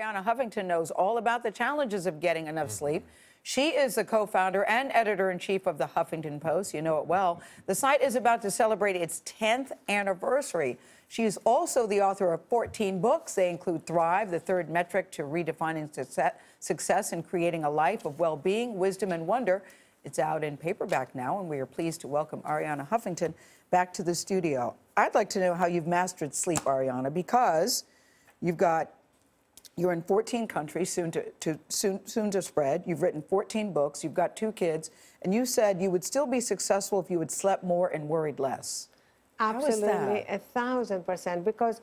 Arianna Huffington knows all about the challenges of getting enough sleep. She is the co-founder and editor-in-chief of the Huffington Post. You know it well. The site is about to celebrate its 10th anniversary. She is also the author of 14 books. They include Thrive, the third metric to redefining success and creating a life of well-being, wisdom, and wonder. It's out in paperback now, and we are pleased to welcome Arianna Huffington back to the studio. I'd like to know how you've mastered sleep, Arianna, because you're in 14 countries, soon to spread. You've written 14 books. You've got 2 kids. And you said you would still be successful if you had slept more and worried less. Absolutely, 1,000%. Because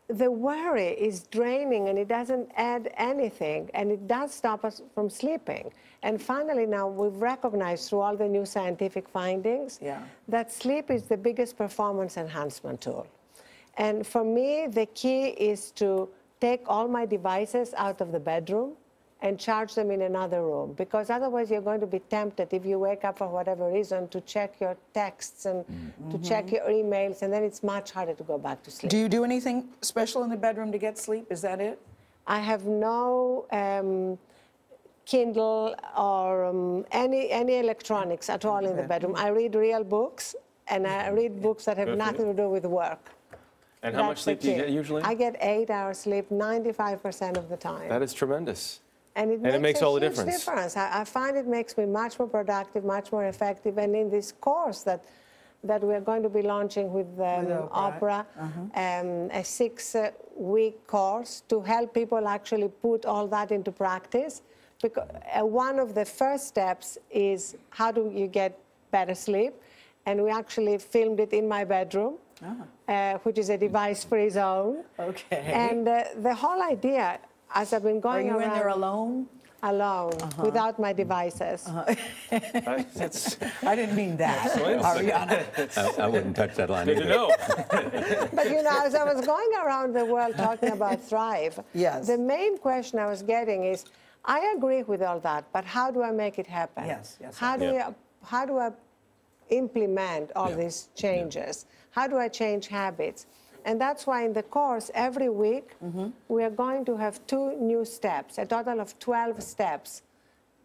the worry is draining and it doesn't add anything. And it does stop us from sleeping. And finally, now we've recognized through all the new scientific findings that sleep is the biggest performance enhancement tool. And for me, the key is to take all my devices out of the bedroom and charge them in another room, because otherwise you're going to be tempted, if you wake up for whatever reason, to check your texts and to check your emails, and then it's much harder to go back to sleep. Do you do anything special in the bedroom to get sleep? Is that it? I have no Kindle or any electronics at all in the bedroom. I read real books, and I read books that have nothing to do with work. And how much sleep do you get usually? I get 8 hours sleep 95% of the time. That is tremendous. And it makes all the a huge difference. I find it makes me much more productive, much more effective. And in this course that we are going to be launching with Oprah, a 6-week course to help people actually put all that into practice. Because one of the first steps is how do you get better sleep? And we actually filmed it in my bedroom. Which is a device-free zone. Okay. And the whole idea, as I've been going around... Are you in there alone? Alone, without my devices. I didn't mean that, Arianna. I wouldn't touch that line either. No. But, you know, as I was going around the world talking about Thrive, the main question I was getting is, I agree with all that, but how do I make it happen? How do I implement all these changes? How do I change habits? And that's why in the course, every week, we are going to have 2 new steps, a total of 12 steps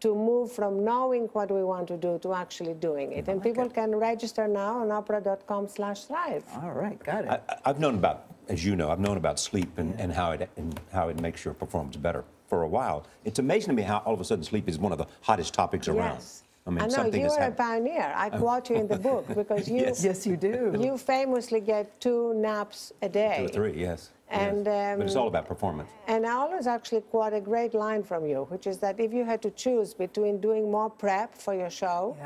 to move from knowing what we want to do to actually doing it. And people can register now on oprah.com/thrive. All right, got it. I've known about, as you know, I've known about sleep and how it makes your performance better for a while. It's amazing to me how all of a sudden sleep is one of the hottest topics around. I mean, I know, you are a pioneer. I quote you in the book because you... Yes, you do. You famously get 2 naps a day. 2 or 3, yes. And, but it's all about performance. And I always actually quote a great line from you, which is that if you had to choose between doing more prep for your show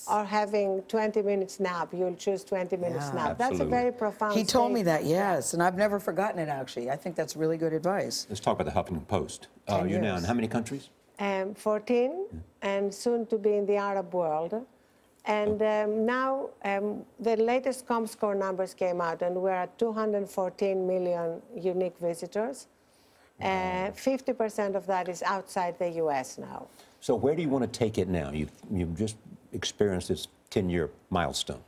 or having 20 minutes nap, you'll choose 20 minutes nap. Absolutely. That's a very profound He told me statement. that, yes, and I've never forgotten it, actually. I think that's really good advice. Let's talk about the Huffington Post. You're now in how many countries? 14, and soon to be in the Arab world. And now the latest ComScore numbers came out, and we're at 214 million unique visitors. 50% of that is outside the U.S. now. So where do you want to take it now? You've just experienced this 10-year milestone.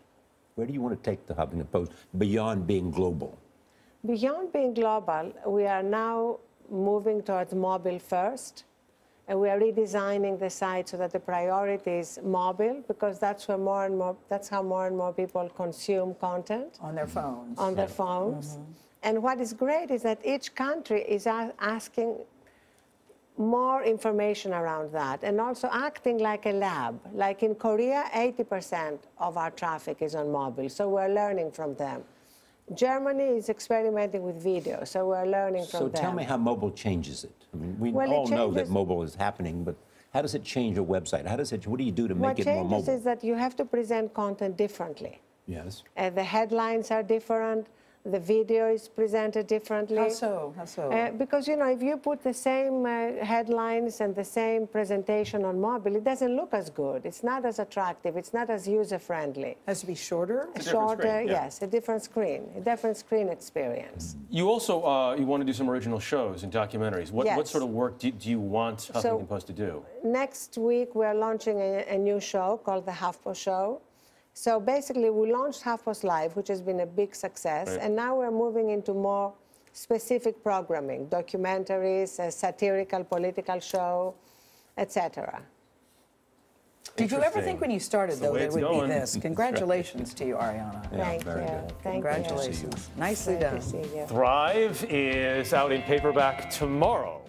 Where do you want to take the Huffington Post beyond being global? Beyond being global, we are now moving towards mobile first. And we are redesigning the site so that the priority is mobile, because that's where that's how more and more people consume content. On their phones. On their phones. And what is great is that each country is asking more information around that, and also acting like a lab. Like in Korea, 80% of our traffic is on mobile, so we're learning from them. Germany is experimenting with video, so we're learning from them. So tell me how mobile changes it. I mean, we all know that mobile is happening, but how does it change your website? What do you do to make it more mobile? What changes is that you have to present content differently. Yes. The headlines are different. The video is presented differently. How so? How so? Because, you know, if you put the same headlines and the same presentation on mobile, it doesn't look as good. It's not as attractive. It's not as user-friendly. Has to be shorter? Shorter, yes. A different screen experience. You also you want to do some original shows and documentaries. What sort of work do you want Huffington Post to do? Next week, we're launching a new show called The HuffPost Show. So basically, we launched HuffPost Live, which has been a big success, and now we're moving into more specific programming, documentaries, a satirical political show, etc. Did you ever think when you started, though, way that it it's would going. be this? Congratulations to you, Ariana. Yeah, Thank very you. good. Thank Congratulations. you. Nicely Great done. to see you. Thrive is out in paperback tomorrow.